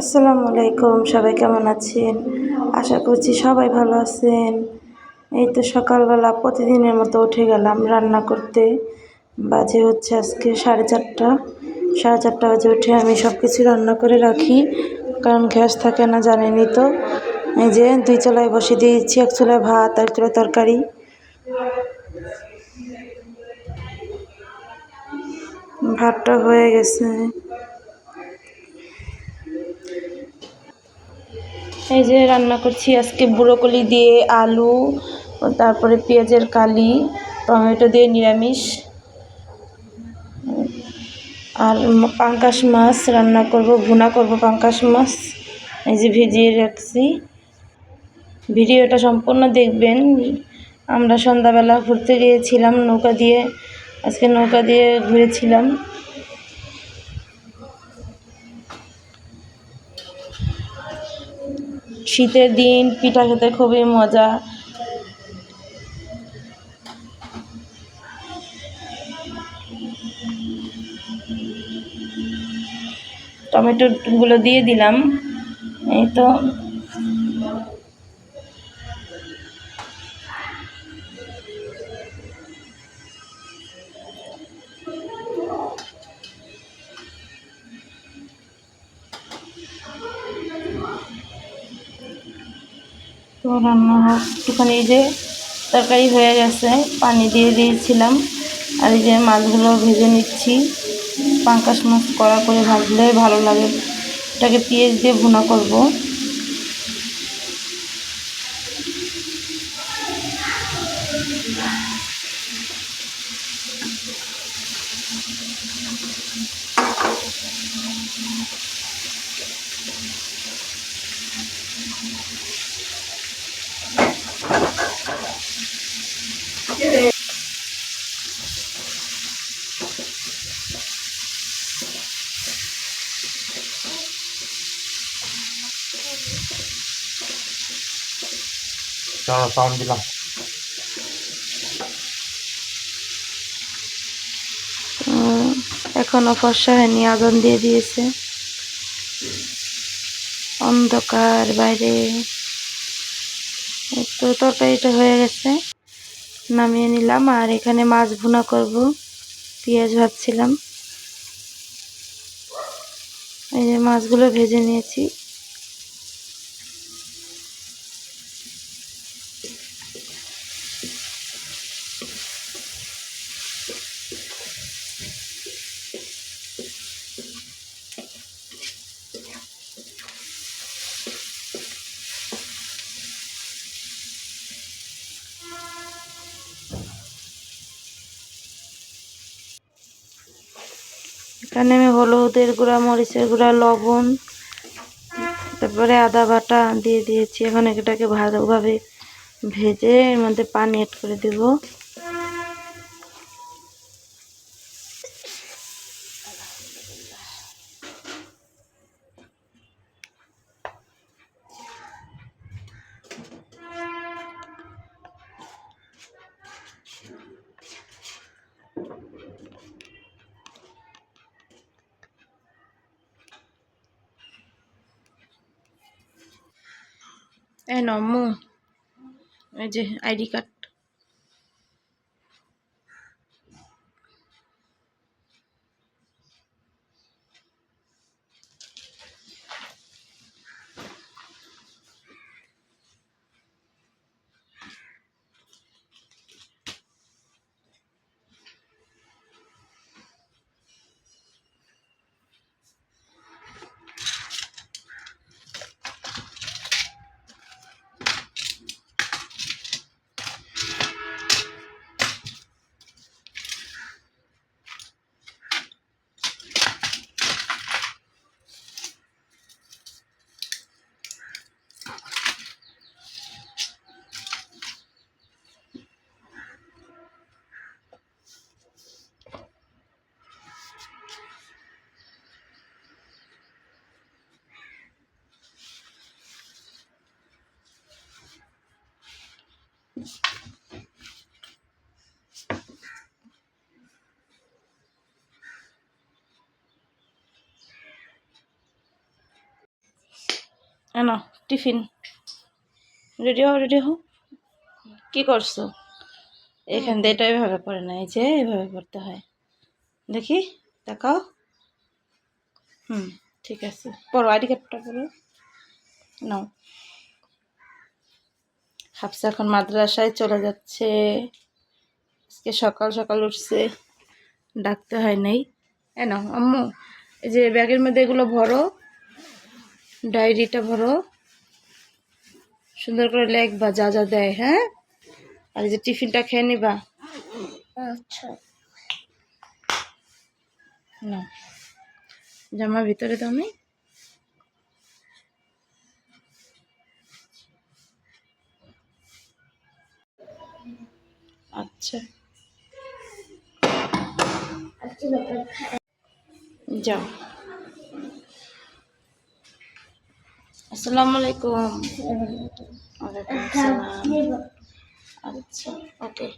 আসসালামু আলাইকুম, সবাই কেমন আছেন? আশা করছি সবাই ভালো আছেন। এই তো সকালবেলা প্রতিদিনের মতো উঠে গেলাম রান্না করতে। বাজে হচ্ছে আজকে 4:30। 4:30 বাজে উঠে আমি সব কিছু রান্না করে রাখি, কারণ গ্যাস থাকে না, জানেনই তো। এই যে 2 চুলায় বসিয়ে দিয়েছি, 1 চুলায় ভাত আর 1 চুলায় তরকারি। ভাতটা হয়ে গেছে। এই যে রান্না করছি আজকে ব্রোকলি দিয়ে আলু, তারপরে পেঁয়াজের কালি, টমেটো দিয়ে নিরামিষ। আর পাঙ্গাস মাছ রান্না করব, ভুনা করব পাঙ্গাস মাছ। এই যে ভিজিয়ে রাখছি। ভিডিওটা সম্পূর্ণ দেখবেন। আমরা সন্ধ্যাবেলা ঘুরতে গিয়েছিলাম নৌকা দিয়ে, আজকে নৌকা দিয়ে ঘুরেছিলাম। শীতের দিন পিঠা খেতে খুবই মজা। টমেটোগুলো দিয়ে দিলাম। এই তো রান্না হোক একটুখানি। এই যে তরকারি হয়ে গেছে, পানি দিয়ে দিয়েছিলাম। আর এই যে মাছগুলো ভেজে নিচ্ছি। পাঙ্গাস মাছ কড়া করে ভাজলে ভালো লাগে। এটাকে পেঁয়াজ দিয়ে ভুনা করব। সাউন্ড দিলাম। এখনও ফর্সা হয়নি, আগুন দিয়ে দিয়েছে। অন্ধকার বাইরে। তো তরকারিটা হয়ে গেছে, নামিয়ে নিলাম। আর এখানে মাছ ভুনা করব, পেঁয়াজ ভাজছিলাম। এই যে মাছগুলো ভেজে নিয়েছি। এখানে আমি হলুদের গুঁড়া, মরিচের গুঁড়া, লবণ, তারপরে আদা বাটা দিয়ে দিয়েছি। এখন এটাকে ভালোভাবে ভেজে এর মধ্যে পানি অ্যাড করে দেব। এই নম্মু, এই যে আইডি কার্ড। না টিফিন রেডি হও রেডি হও। কি করছো? এখান দিয়ে এটা এভাবে করে না, এই যে এভাবে করতে হয়। দেখি দেখাও। ঠিক আছে, পড়ো, আইডি কার্ডটা পড়ো। নাও। হাফসা এখন মাদ্রাসায় চলে যাচ্ছে। আজকে সকাল সকাল উঠছে, ডাকতে হয় নাই। নাও আম্মু, এই যে ব্যাগের মধ্যে এগুলো ভরো, ডায়েরিটা ভরো, সুন্দর করে লিখবা যা যা দেয়। হ্যাঁ, আর এই যে টিফিনটা খেয়ে নিবা। আচ্ছা, না জামা ভিতরে দাও নি। আচ্ছা যাও। আসসালামু আলাইকুম। ওয়ালাইকুম আসসালাম। আচ্ছা ওকে।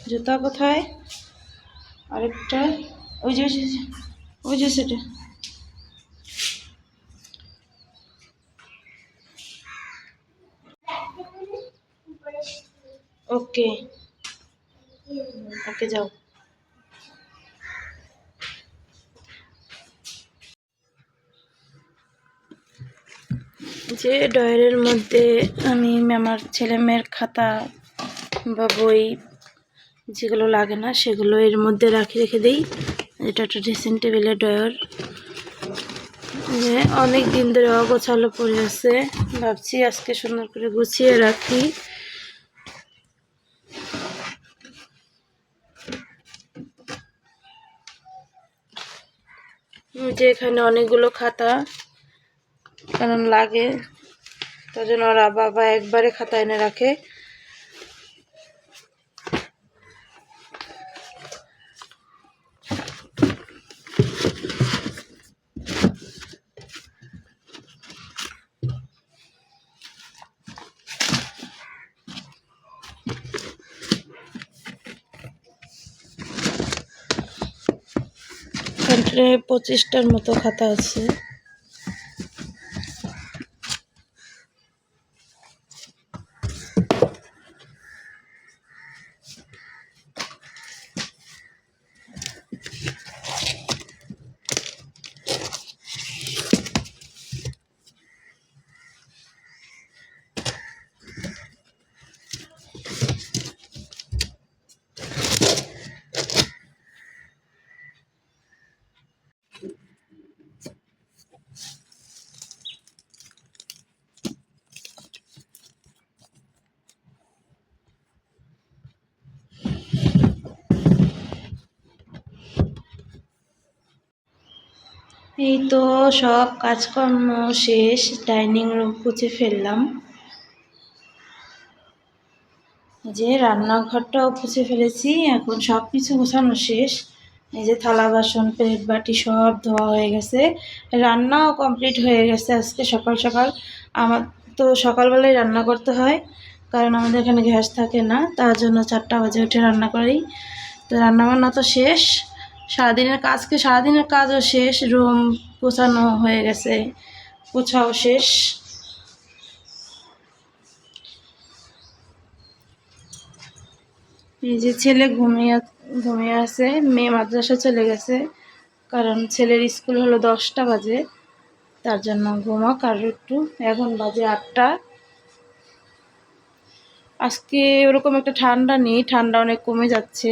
জুতা কোথায়? আরেকটা ওই যে ওই যে সেটা। ওকে ওকে যাও। যে ডয়ারের মধ্যে আমি আমার ছেলে মেয়ের খাতা বা বই যেগুলো লাগে না সেগুলো এর মধ্যে রেখে দিই। এটা একটা ড্রেসিং টেবিলের ডয়ার, যে অনেক দিন ধরে অগোছালো পড়ে আছে, ভাবছি আজকে সুন্দর করে গুছিয়ে রাখি। যে এখানে অনেকগুলো খাতা, কারণ লাগে, তার জন্য ওরা বাবা একবারে খাতা এনে রাখে। এখানে 25টার মতো খাতা আছে। এই তো সব কাজকর্ম শেষ, ডাইনিং রুম মুছে ফেললাম, যে রান্নাঘরটাও মুছে ফেলেছি। এখন সব কিছু গোছানো শেষ। এই যে থালা বাসন প্লেট বাটি সব ধোয়া হয়ে গেছে, রান্নাও কমপ্লিট হয়ে গেছে আজকে সকাল সকাল। আমার তো সকালবেলায় রান্না করতে হয়, কারণ আমাদের এখানে গ্যাস থাকে না, তার জন্য 4টা বাজে উঠে রান্না করি। তো রান্নাবান্না তো শেষ, সারাদিনের কাজও শেষ, রুম গোছানো হয়ে গেছে, পোছাও শেষ। এই যে ছেলে ঘুমিয়ে আছে, মেয়ে মাদ্রাসা চলে গেছে, কারণ ছেলের স্কুল হলো 10টা বাজে, তার জন্য ঘুমাক আর একটু। এখন বাজে 8টা। আজকে ওরকম একটা ঠান্ডা নেই, ঠান্ডা অনেক কমে যাচ্ছে।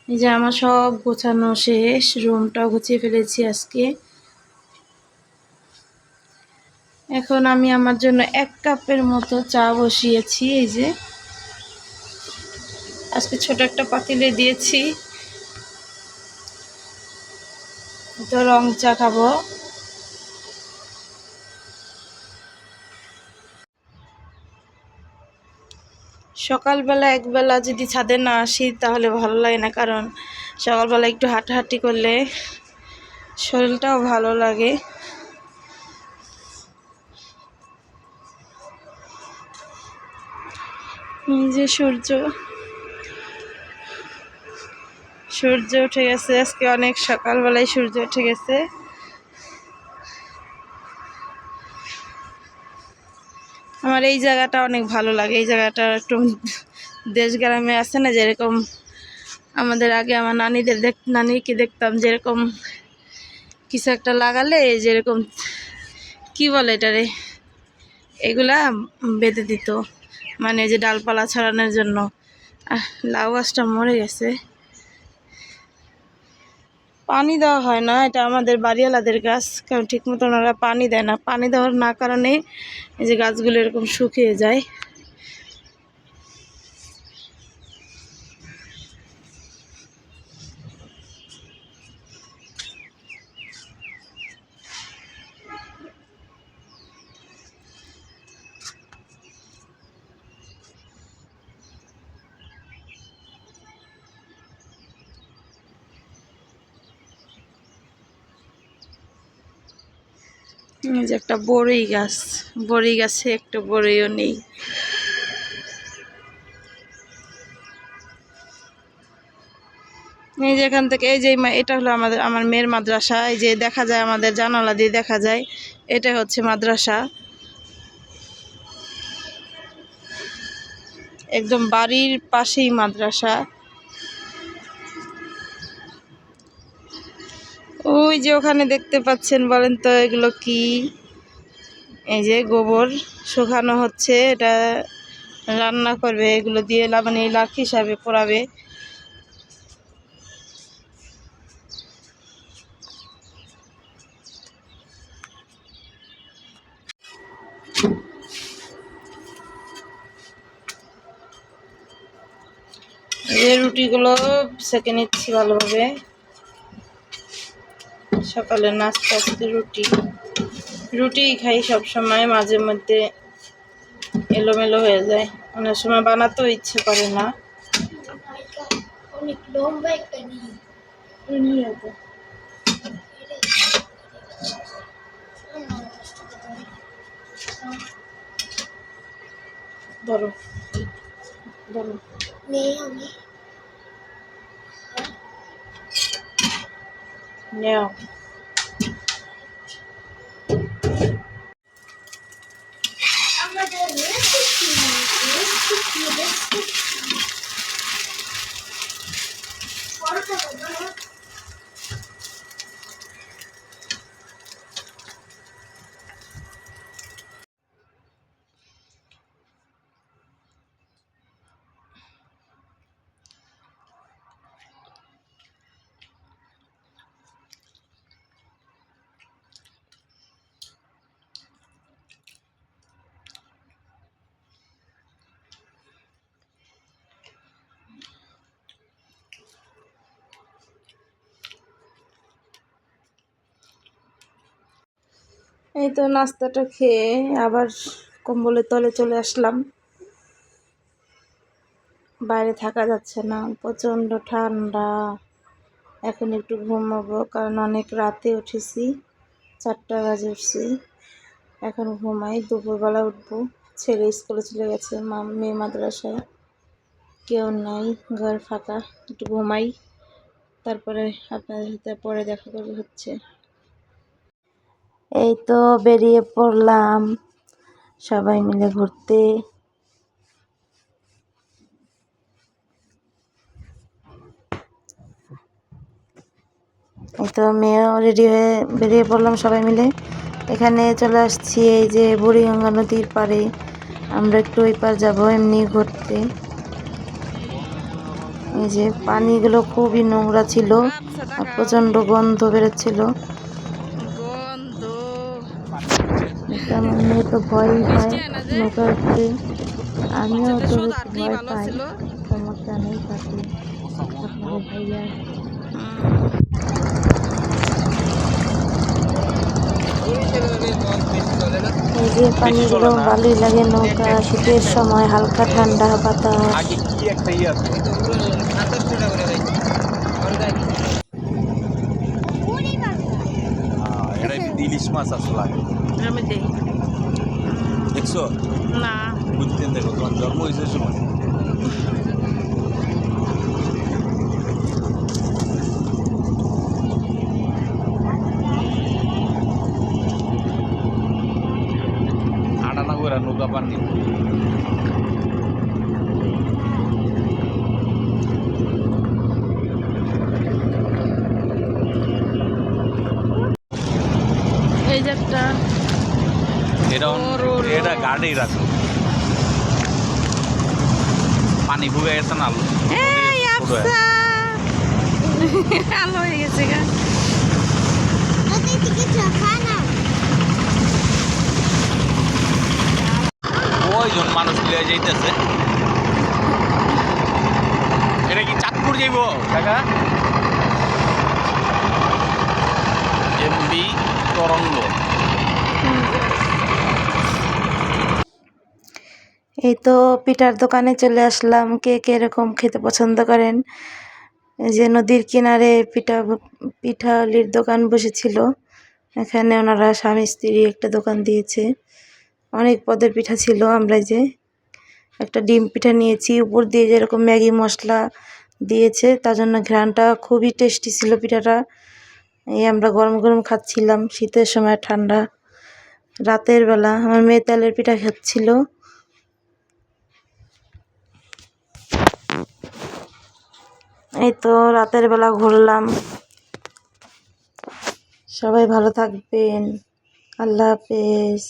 এই যে আমার সব গোছানো শেষ, রুমটাও গুছিয়ে ফেলেছি আজকে। এখন আমি আমার জন্য 1 কাপের মতো চা বসিয়েছি। এই যে আজকে ছোট একটা পাতিলে দিয়েছি, তো রং চা খাবো। সকালবেলা একবেলা যদি ছাদে না আসি তাহলে ভালো লাগে না, কারণ সকালবেলা একটু হাঁটাহাঁটি করলে শরীরটাও ভালো লাগে। এই যে সূর্য, সূর্য উঠে গেছে, আজকে অনেক সকালবেলায় সূর্য উঠে গেছে। আমার এই জায়গাটা অনেক ভালো লাগে। এই জায়গাটা একটু দেশ গ্রামে আছে না, যেরকম আমাদের আগে আমার নানিকে দেখতাম, যেরকম কিছু একটা লাগালে যেরকম কি বলে এটারে, এগুলা বেঁধে দিত, মানে যে ডালপালা ছড়ানোর জন্য। লাউ গাছটা মরে গেছে, পানি দেওয়া হয় না, এটা আমাদের বাড়িওয়ালাদের গাছ, কারণ ঠিক মতো ওনারা পানি দেয় না। পানি দেওয়ার না কারণে এই যে গাছগুলো এরকম শুকিয়ে যায়। এই যে একটা বড়ই গাছ, বড়ই গাছে একটা বড়ইও নেই। এই যে এখান থেকে এই যে এটা হলো আমার মেয়ের মাদ্রাসা। এই যে দেখা যায়, আমাদের জানালা দিয়ে দেখা যায়, এটা হচ্ছে মাদ্রাসা। একদম বাড়ির পাশেই মাদ্রাসা। ওই যে ওখানে দেখতে পাচ্ছেন, বলেন তো এগুলো কি? এই যে গোবর শুকানো হচ্ছে, এটা রান্না করবে, এগুলো দিয়ে মানে লাখ হিসাবে পোড়াবে। এই রুটিগুলো সেঁকে নিচ্ছি ভালোভাবে। সকালে নাস্তা আজকে রুটিই খাই সব সময়, মাঝে মধ্যে এলোমেলো হয়ে যায়, অনেক সময় বানাতেও ইচ্ছে করে না। অনেক লম্বা একটা নিয়ে ধরো ধরো নেও। এই তো নাস্তাটা খেয়ে আবার কম্বলের তলে চলে আসলাম। বাইরে থাকা যাচ্ছে না, প্রচণ্ড ঠান্ডা। এখন একটু ঘুমাবো, কারণ অনেক রাতে উঠেছি, 4টা বাজে উঠছি। এখন ঘুমাই, দুপুরবেলা উঠবো। ছেলে স্কুলে চলে গেছে, মেয়ে মাদ্রাসায়, কেউ নাই, ঘর ফাঁকা। একটু ঘুমাই, তারপরে আপনাদের সাথে পরে দেখা করবে হচ্ছে। এই তো বেরিয়ে পড়লাম সবাই মিলে ঘুরতে। এই তো মেয়েও রেডি হয়ে বেরিয়ে পড়লাম সবাই মিলে। এখানে চলে আসছি এই যে বুড়িগঙ্গা নদীর পাড়ে। আমরা একটু ওই পার যাবো এমনি ঘুরতে। এই যে পানিগুলো খুবই নোংরা ছিল, আর প্রচণ্ড গন্ধ বেরোচ্ছিল। আমার মেয়ে তো ভয়ই পায় নৌকা উঠতে, আমিও তো ভয় পাই। সমস্যা নেই, তাতে আপনাদের ভাইয়া এই যে পানিগুলো ভালোই লাগে, নৌকা শীতের সময় হালকা ঠান্ডা বাতাস। ইলিশ মাছ আসলে দেখছো না, বুঝতেন, দেখো তোমার জন্ম হয়েছে সময়। আবার নিব। এই যে একটা এটা গাড়ি রাখো, পানি ভুগে গেছে না আলু। আলো হয়ে গেছে গা। ওইজন মানুষ লিয়ে যাইতেছে। এটা কি চাঁদপুর যাইব কাকা? এমবি তরঙ্গ। এই তো পিঠার দোকানে চলে আসলাম। কে কে এরকম খেতে পছন্দ করেন? এই যে নদীর কিনারে পিঠালির দোকান বসেছিল। এখানে ওনারা স্বামী স্ত্রী একটা দোকান দিয়েছে। অনেক পদের পিঠা ছিল। আমরা যে একটা ডিম পিঠা নিয়েছি, উপর দিয়ে যেরকম ম্যাগি মশলা দিয়েছে, তার জন্য ঘ্রাণটা খুবই টেস্টি ছিল পিঠাটা। এই আমরা গরম গরম খাচ্ছিলাম, শীতের সময় ঠান্ডা। রাতের বেলা আমার মেয়ে তেলের পিঠা খাচ্ছিল। এই তো রাতের বেলা ঘুরলাম। সবাই ভালো থাকবেন। আল্লাহ হাফেজ।